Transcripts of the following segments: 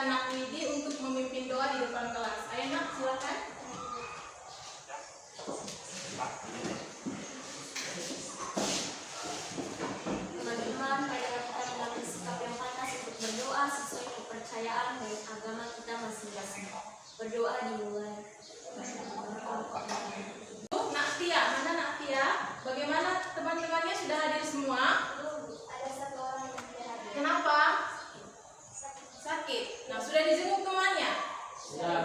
persilahkan Nak Widi untuk memimpin doa di depan kelas. Ayo Nak, silakan. Teman-teman, marilah kita mengambil sikap yang pantas untuk berdoa sesuai kepercayaan dan agama kita masing-masing. Berdoa dimulai. Nak Tia, mana Nak Tia? Bagaimana teman-temannya sudah hadir semua? Ada satu orang yang tidak hadir. Kenapa? Sakit. Nah, sudah dijenguk temannya? Sudah.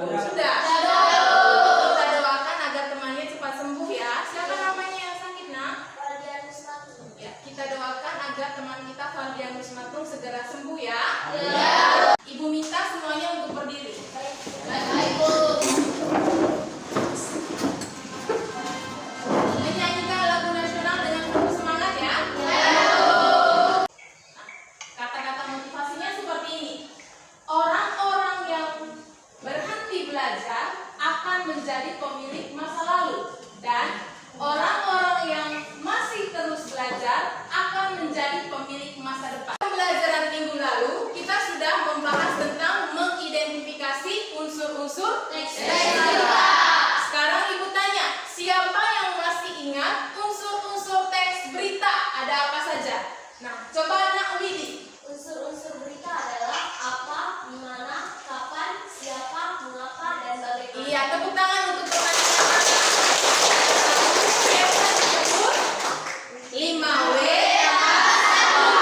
Kita doakan agar temannya cepat sembuh ya. Siapa namanya yang sakit, Nak? Fardianus Matung. Ya, kita doakan agar teman kita Fardianus Matung segera sembuh ya. Ibu minta semuanya untuk berdiri. Baik, Bu. Menyanyikan lagu nasional dengan penuh semangat ya. Nah, kata-kata motivasinya seperti ini. Orang-orang yang berhenti belajar akan menjadi pemilik masa lalu, dan orang-orang yang masih terus belajar akan menjadi pemilik masa depan. Pembelajaran minggu lalu kita sudah membahas tentang mengidentifikasi unsur-unsur teks berita. Sekarang Ibu tanya, siapa yang masih ingat unsur-unsur teks berita? Ada apa saja? Nah, coba Nak Widi. Unsur-unsur berita adalah apa, di mana, kapan, siapa, mengapa, dan bagaimana. Iya, tepuk tangan untuk pertanyaan Anda. Siapa disebut 5W tambah 1H.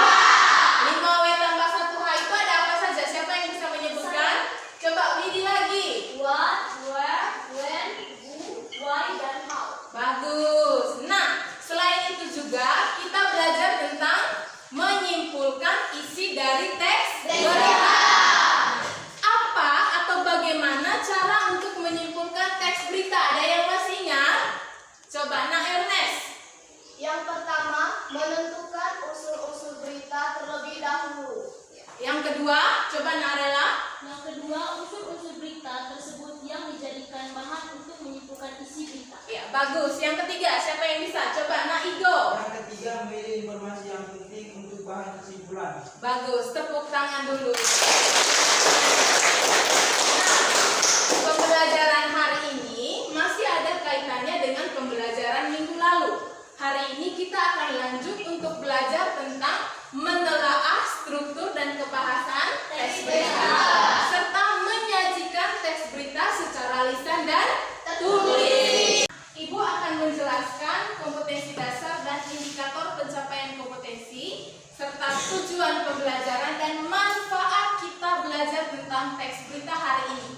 5W tambah 1H itu ada apa saja? Siapa yang bisa menyebutkan? Coba Widi lagi. What, where, when, who, why, dan how. Bagus. Nah, selain itu juga kita belajar tentang menyimpulkan isi dari teks berita. Apa atau bagaimana cara untuk menyimpulkan teks berita? Ada yang masih ingat? Coba Nak Ernest. Yang pertama, menentukan unsur-unsur berita terlebih dahulu. Yang kedua, coba Nak Rela. Yang kedua, unsur-unsur berita tersebut yang dijadikan bahan untuk menyimpulkan isi berita. Ya, bagus. Yang ketiga, siapa yang bisa? Coba Nak Igo. Yang ketiga, memilih informasi yang penting untuk bahan kesimpulan. Bagus, tepuk tangan dulu. Nah, pembelajaran hari ini masih ada kaitannya dengan pembelajaran minggu lalu. Hari ini kita akan lanjut untuk belajar tentang menelaah struktur dan kebahasan teks berita, serta menyajikan teks berita secara lisan dan tulis. Ibu akan menjelaskan kompetensi dasar dan indikator pencapaian kompetensi, serta tujuan pembelajaran dan manfaat kita belajar tentang teks berita hari ini.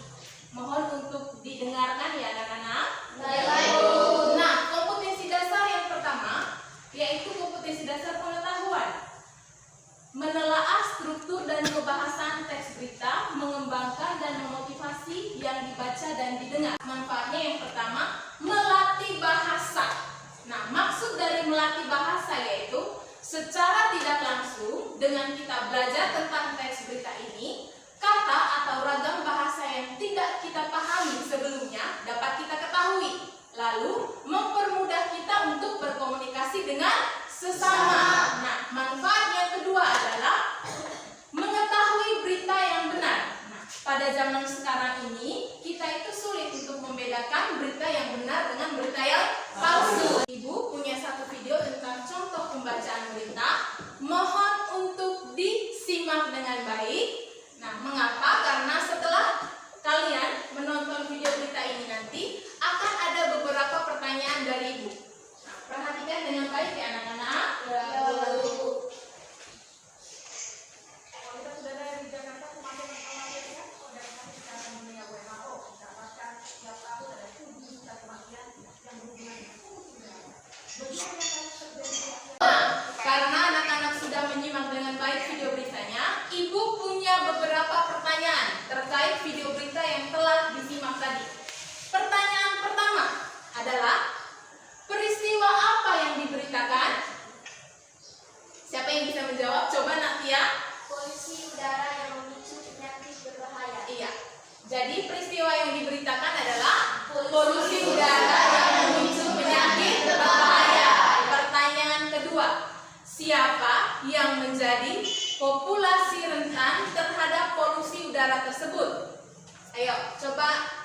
Mohon untuk didengarkan ya anak-anak. Nah, kompetensi dasar yang pertama yaitu kompetensi dasar pengetahuan. Menelaah struktur dan kebahasan teks berita, mengembangkan dan memotivasi yang dibaca dan didengar. Manfaatnya yang pertama, melatih bahasa. Nah, maksud dari melatih bahasa yaitu secara tidak langsung dengan kita belajar tentang teks berita ini, kata atau ragam bahasa yang tidak kita pahami sebelumnya dapat kita ketahui, lalu mempermudah kita untuk berkomunikasi dengan sesama. Nah, manfaat yang kedua adalah mengetahui berita yang benar. Nah, pada zaman sekarang ini kita itu sulit untuk membedakan berita yang benar dengan berita yang palsu. Ibu punya satu video tentang contoh pembacaan berita. Mohon untuk disimak dengan baik. Nah, mengapa? Karena setelah kalian menonton video berita ini nanti akan ada beberapa pertanyaan dari Ibu. Nah, perhatikan dengan baik ya anak-anak. Kualitas udara di Jakarta semakin mengalami ya. Organisasi Kesehatan Dunia WHO mencatatkan setiap tahun ada 7 juta kematian yang berhubungan dengan polusi udara. Bagaimana cara terjadi? Karena anak-anak sudah menyimak dengan baik video beritanya, Ibu punya beberapa pertanyaan terkait video berita yang telah disimak tadi. Pertanyaan pertama adalah, peristiwa apa yang diberitakan? Siapa yang bisa menjawab? Coba Natia. Polusi udara yang memicu penyakit berbahaya. Iya. Jadi peristiwa yang diberitakan adalah polusi udara yang memicu penyakit berbahaya. Pertanyaan kedua, siapa yang menjadi populasi rentan rentan terhadap polusi udara tersebut? Ayo, coba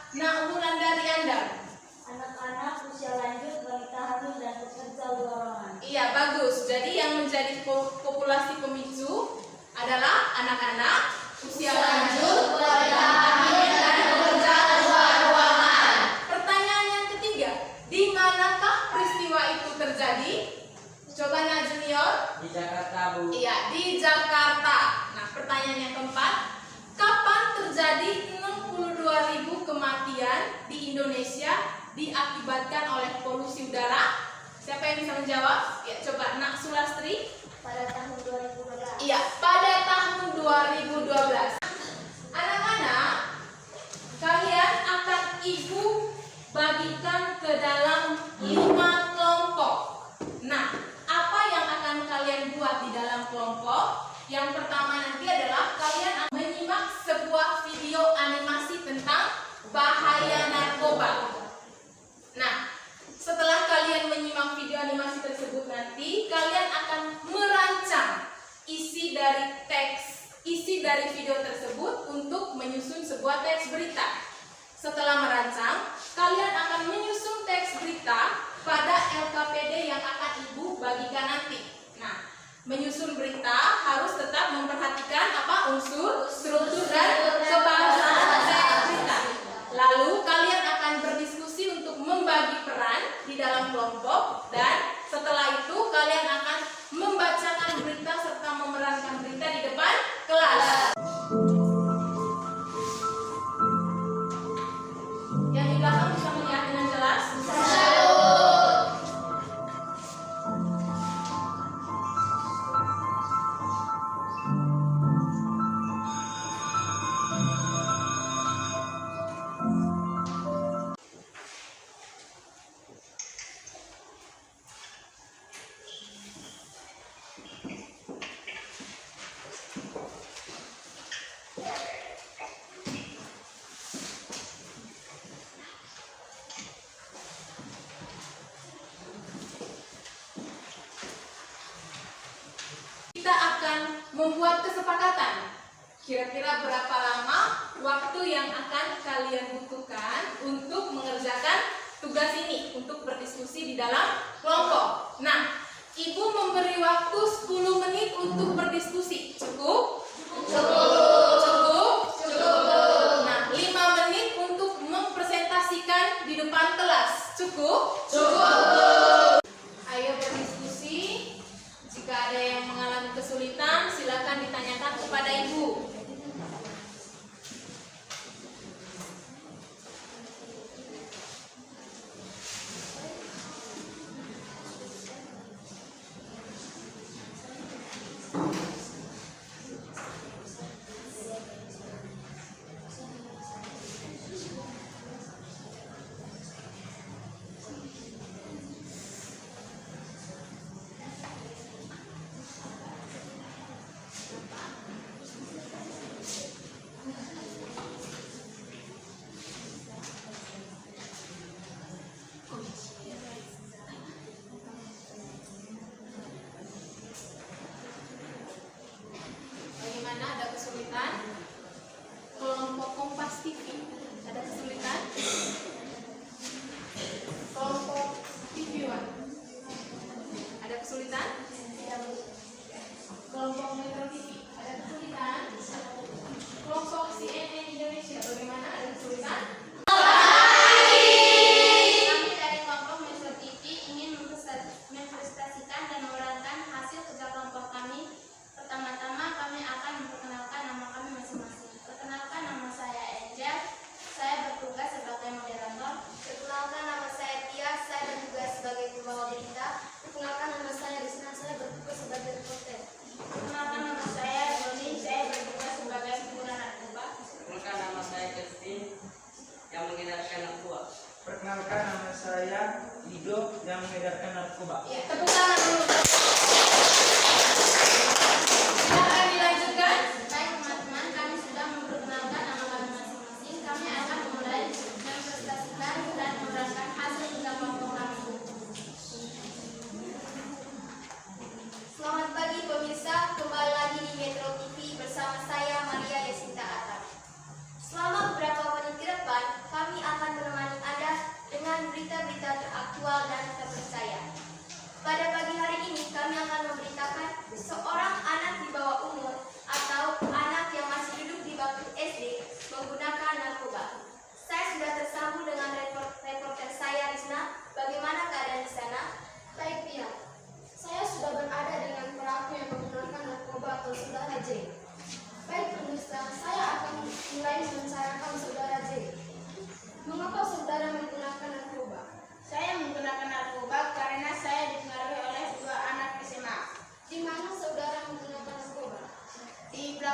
Wulan dari Anda. Anak-anak usia lanjut, wanita hamil, dan pekerja luar ruangan. Iya, bagus. Jadi yang menjadi populasi pemicu adalah anak-anak, usia lanjut, wanita hamil, dan pekerja luar ruangan. Pertanyaan yang ketiga, di manakah peristiwa itu terjadi? Coba Nak Junior. Di Jakarta, Bu. Iya, di Jakarta. Nah, pertanyaan yang keempat, kapan terjadi 62.000 kematian di Indonesia diakibatkan oleh polusi udara? Siapa yang bisa menjawab? Ya, coba Nak Sulastri. Pada tahun 2012. Iya, pada tahun 2012. Anak-anak, kalian akan Ibu bagikan ke dalam 5 kelompok. Nah, apa yang akan kalian buat di dalam kelompok? Yang pertama nanti adalah kalian akan menyimak sebuah video animasi tentang bahaya narkoba. Nah, setelah kalian menyimak video animasi tersebut nanti, kalian akan merancang isi dari video tersebut untuk menyusun sebuah teks berita. Setelah merancang, kalian akan menyusun teks berita pada LKPD yang akan Ibu bagikan nanti. Nah, menyusun berita harus tetap memperhatikan unsur, struktur, dan kebahasaan teks berita. Lalu kalian akan berdiskusi untuk membagi peran di dalam kelompok, dan setelah itu kalian akan membacakan berita serta memerankan berita di depan kelas. Yang di belakang bisa melihat dengan jelas? Kita akan membuat kesepakatan. Kira-kira berapa lama waktu yang akan kalian butuhkan untuk mengerjakan tugas ini, untuk berdiskusi di dalam kelompok. Nah, Ibu memberi waktu 10 menit untuk berdiskusi. Cukup? Cukup? Nah, 5 menit untuk mempresentasikan di depan kelas. Cukup? Ayo berdiskusi. Jika ada yang mengalami kesulitan, silakan ditanyakan kepada Ibu.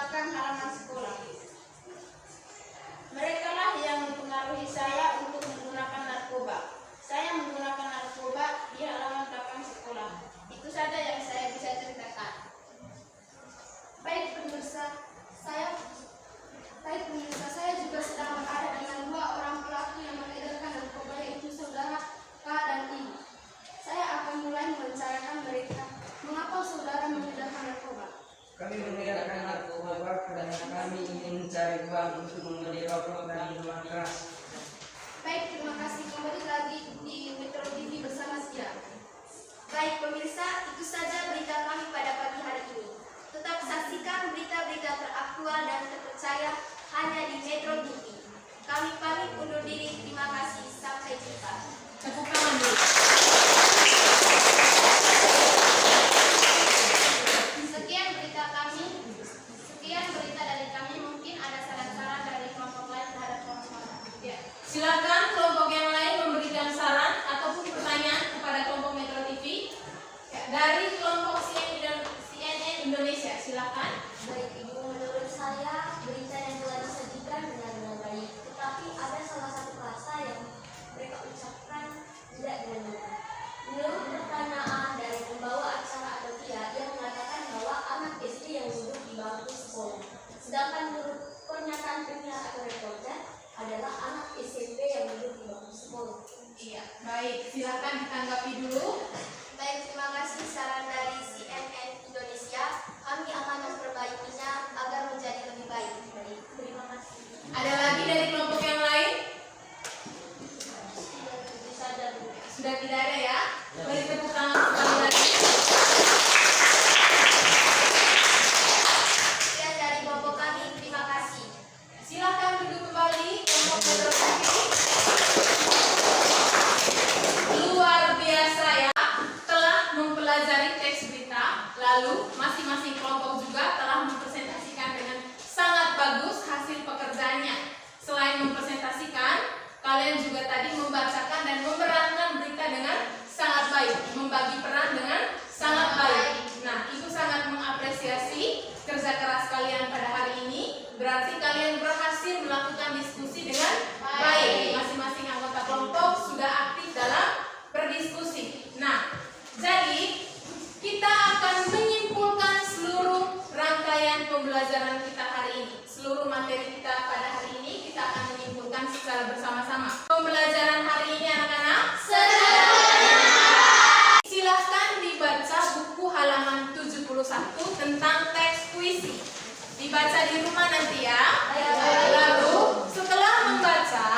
belakang halaman sekolah. Mereka lah yang mempengaruhi saya untuk menggunakan narkoba. Saya menggunakan narkoba di halaman belakang sekolah. Itu saja yang saya bisa ceritakan. Baik pemirsa, saya juga sedang berada dengan dua orang pelaku yang mengedarkan narkoba, yaitu saudara K dan I. Saya akan mulai mewawancarakan mereka. Mengapa saudara mengedarkan narkoba? Kami mengedarkan narkoba karena kami ingin mencari uang untuk membeli rokok dan minuman keras. Baik, terima kasih. Kembali lagi di Metro TV bersama Sia. Baik pemirsa, itu saja berita kami pada pagi hari ini. Tetap saksikan berita-berita teraktual dan terpercaya hanya di Metro TV. Kami pamit undur diri. Terima kasih. Sampai jumpa. Tepuk tangan dulu. Sekian berita dari kami. Mungkin ada saran-saran dari kelompok lain terhadap kelompok lain. Ya, silakan kelompok yang lain memberikan saran ataupun pertanyaan kepada kelompok Metro TV. Ya, dari kelompok CNN Indonesia, silakan. Baik Ibu, menurut saya berita yang telah disajikan dengan baik. Tetapi ada salah satu kata yang mereka ucapkan tidak dengan benar. Menurut pertanyaan dari pembawa acara atau dia, yang mengatakan bahwa anak SD yang duduk di bangku sekolah. Sedangkan menurut pernyataan penyiar atau reporter adalah anak SMP yang duduk di bangku sekolah. Iya, baik. Silakan ditanggapi dulu. Baik, terima kasih saran dari CNN Indonesia. Kami akan memperbaikinya agar menjadi lebih baik. Baik, terima kasih. Ada lagi dari kelompok yang lain? Itu saja, Bu. Sudah tidak ada ya? Beri tepuk tangan sekali lagi. Sekian dari kelompok kami. Terima kasih. Silakan duduk kembali kelompok Metro TV. Luar biasa ya, telah mempelajari teks berita, lalu masing-masing kelompok juga telah mempresentasikan dengan sangat bagus hasil pekerjaannya. Selain mempresentasikan, kalian juga tadi membacakan dan memerankan berita dengan sangat baik, membagi peran dengan sangat baik. Nah, itu sangat mengapresiasi kerja keras kalian pada hari ini. Berarti kalian berhasil melakukan diskusi dengan baik. Masing-masing anggota kelompok sudah aktif dalam berdiskusi. Nah, jadi kita akan menyimpulkan seluruh rangkaian pembelajaran kita hari ini. Seluruh materi kita pada hari ini kita akan menyimpulkan secara bersama-sama. Pembelajaran hari ini anak-anak, silahkan dibaca buku halaman 71 tentang teks puisi. Dibaca di rumah nanti ya. Lalu setelah membaca,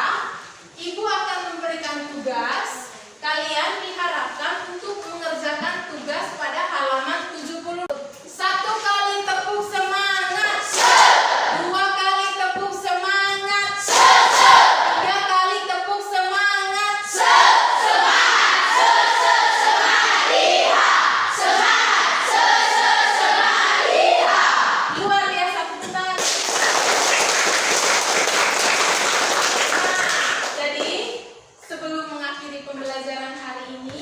Ibu akan memberikan tugas. Kalian diharapkan untuk mengerjakan tugas pada halaman 70. 1 kali tepuk semangat. 2 kali tepuk semangat. 3 kali tepuk semangat. Luar biasa, tepuk tangan. Jadi sebelum mengakhiri pembelajaran hari ini,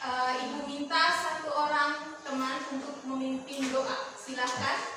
Ibu minta satu orang teman untuk memimpin doa. Silahkan.